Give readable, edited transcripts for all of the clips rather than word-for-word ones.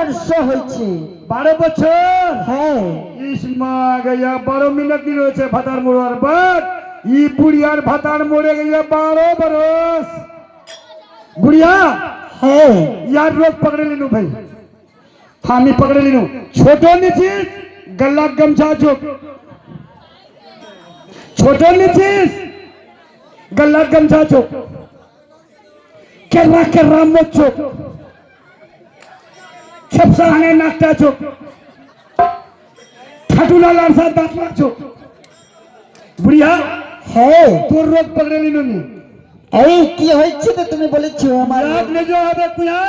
বর্ষ হয়েছে। 12 বছর? হ্যাঁ। ইসমা গয়া 12 মিনিট দিন হয়েছে ভাতার মোড়ার বাদ ই বুড়িয়ার ভাতার মোড়ে গয়া 12 बरस। बुढ़िया হ্যাঁ यार रोग पकड़े लेनु भाई हामी पकड़े लेनु छोटो निचिस गल्ला गमछा चुप छोटो निचिस गल्ला गमछा चुप कर्रा मत चुप छपसा हने नाकटा चुप ठाटुला लारसा दातला चुप बुढ़िया হ্যাঁ। তোর রোগ पकड़े लेनु नी এই কি হয়েছে তো তুমি বলেছো আমার? याद ले जो आबे कुया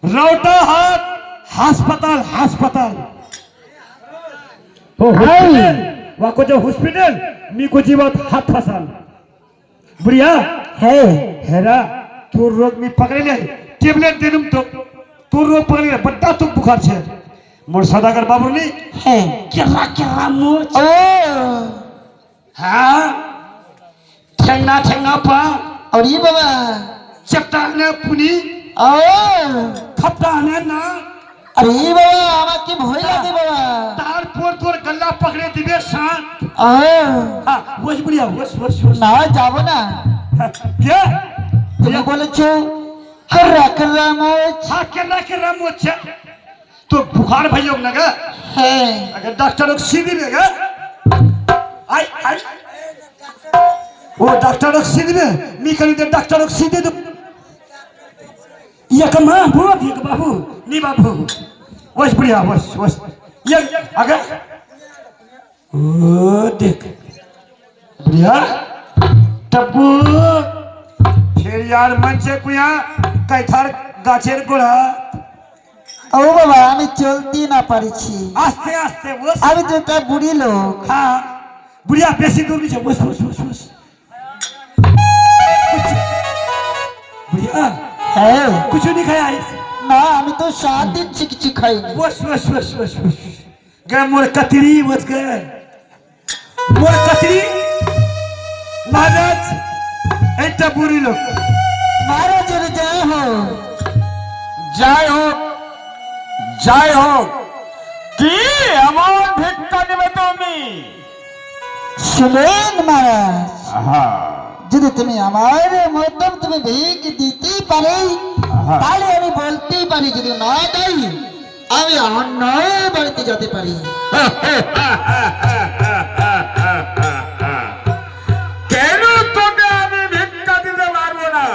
रौटा हाथ हास्पताल हास्पताल हो हॉस्पिटल वाको जो हॉस्पिटल मी को जीवत हाथ फसान बुढ़िया হ্যাঁ। हेरा तोर रोग मी पकड़े ले टेबलेट देनुम तो तोर रोग पकड़े ले बड्डा तो बुखार छे मोर सदागर बाबू नी হ্যাঁ। केरा मोच ও हां ठेंगा पा अरे बाबा चपटाने पुनी ও खपटाने ना আরে বাবা আমাকে ভয় লাগে বাবা। तारपुर तोर गल्ला पकड़े दिबे शांत ও हां वस बुढ़िया वस না যাব না। क्या তুমি বলেছো कर्रा मोच। हां केला मोच तो बुखार भइयो लगा হ্যাঁ। अगर डॉक्टर को सीधी लेगा आई वो डॉक्टर को सीधी में मी करी दे डॉक्टर को सीधी तो ये कमा बहुत ये बाबू नी बाबू वस बुढ़िया वस ये अगर ओ देख बुढ़िया टप्पू फिर यार मन से कुया कैथार गाछेर गोड़ा ও বাবা আমি চলতে না পারছি। आस्ते आस्ते वस আমি তো একটা বুড়ি লোক। हाँ बुढ़िया बेसी दूर नहीं वस बुढ़िया হ্যাঁ। कुछ नहीं खाया না আমি তো 7 দিন কিছু খাইনি। वस गए मोर कतरी वस गए मोर कतरी महाराज ऐटा बुरी लोग महाराज जय हो। জয় হোক কি এমন ভিক্ষা নেবে তুমি? শুনেন মহারাজ, আহা, যদি তুমি আমার মতন তুমি ভিক দিতে পারে তাহলে আমি বলতেই পারি, যদি না দেই আমি অন্য বাড়িতে যেতে পারি। কেন তোকে আমি ভিক্ষা দিতে পারবো না?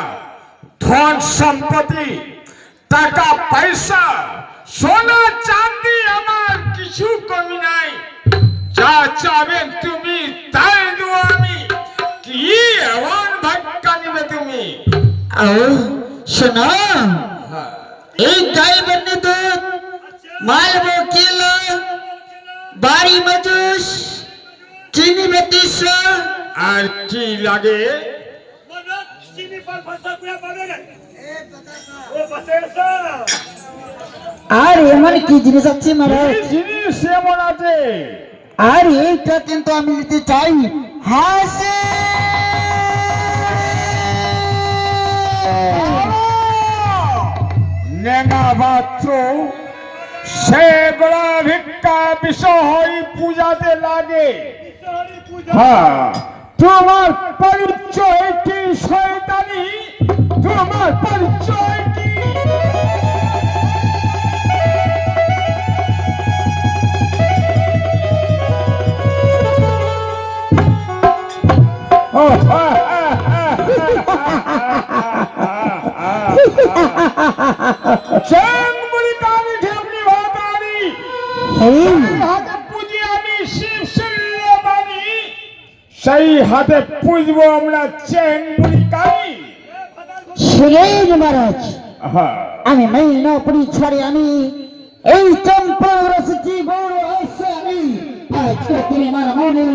ধন সম্পত্তি টাকা পয়সা সোনা চাঁদি আমার কিছু কমি নাই, যা চাবেন তুমি তাই দেবো আমি। কি এমন ভিক্ষা নেবে তুমি? ও শোনো, এই গাই বন্নি দুধ মাল বকিল বাড়ি মজুস চিনি বেতিস আর কি লাগে? আর এমন কি জিনিস আছে মহারাজ? জিনিস এমন আছে আর এইটা কিন্তু আমি নিতে চাই। হাসি নেনা মাত্র সেগুলা ভিক্ষা বিষয় পূজাতে লাগে। হ্যাঁ, তোমার পরিচয় কি শয়তানি? তোমার পরিচয় কি? সেই হাতে পুজবো আমরা চেঙ্গুলি কালী। শুনেন মহারাজ, আমি মাইনাপুরি ছাড়ে আমি এই চম্পা রসিছি বড় আছে আমি। আজকে তুমি আমার মনে